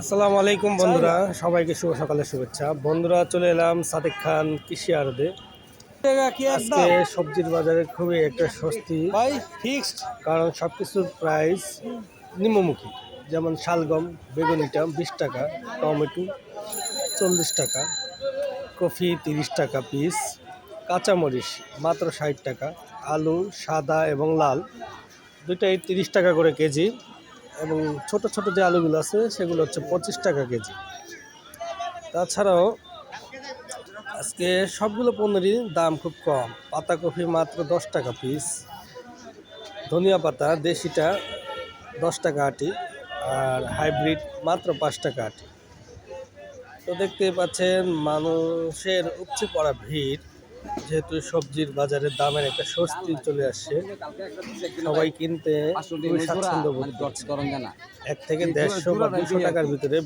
আসসালামু আলাইকুম বন্ধুরা, সবাইকে শুভ সকালের শুভেচ্ছা। বন্ধুরা, চলে এলাম সাদেক খান কৃষি আড়তে। আজকে সবজির বাজারে খুবই একটা স্বস্তি, ফিক্সড কারণ সব কিছুর প্রাইস নিম্নমুখী। যেমন শালগম, বেগুনিটা 20 টাকা, টমেটো 40 টাকা, কফি 30 টাকা পিস, কাঁচামরিচ মাত্র 60 টাকা, আলু সাদা এবং লাল দুইটাই 30 টাকা করে কেজি, এবং ছোট ছোট যে আলুগুলো আছে সেগুলো হচ্ছে 25 টাকা কেজি। তাছাড়াও আজকে সবগুলো পণ্যেরই দাম খুব কম। পাতাকপি মাত্র 10 টাকা পিস, ধনিয়া পাতা দেশিটা 10 টাকা আটি, আর হাইব্রিড মাত্র 5 টাকা আটি। তো দেখতেই পাচ্ছেন মানুষের উপচে পড়া ভিড়, যেহেতু সবজির বাজারের দামের একটা স্বস্তি চলে আসছে, সবাই কিনতে খুবই স্বাচ্ছন্দ্য বোধ করছে। 1 থেকে 150 বা 200 টাকার ভিতরে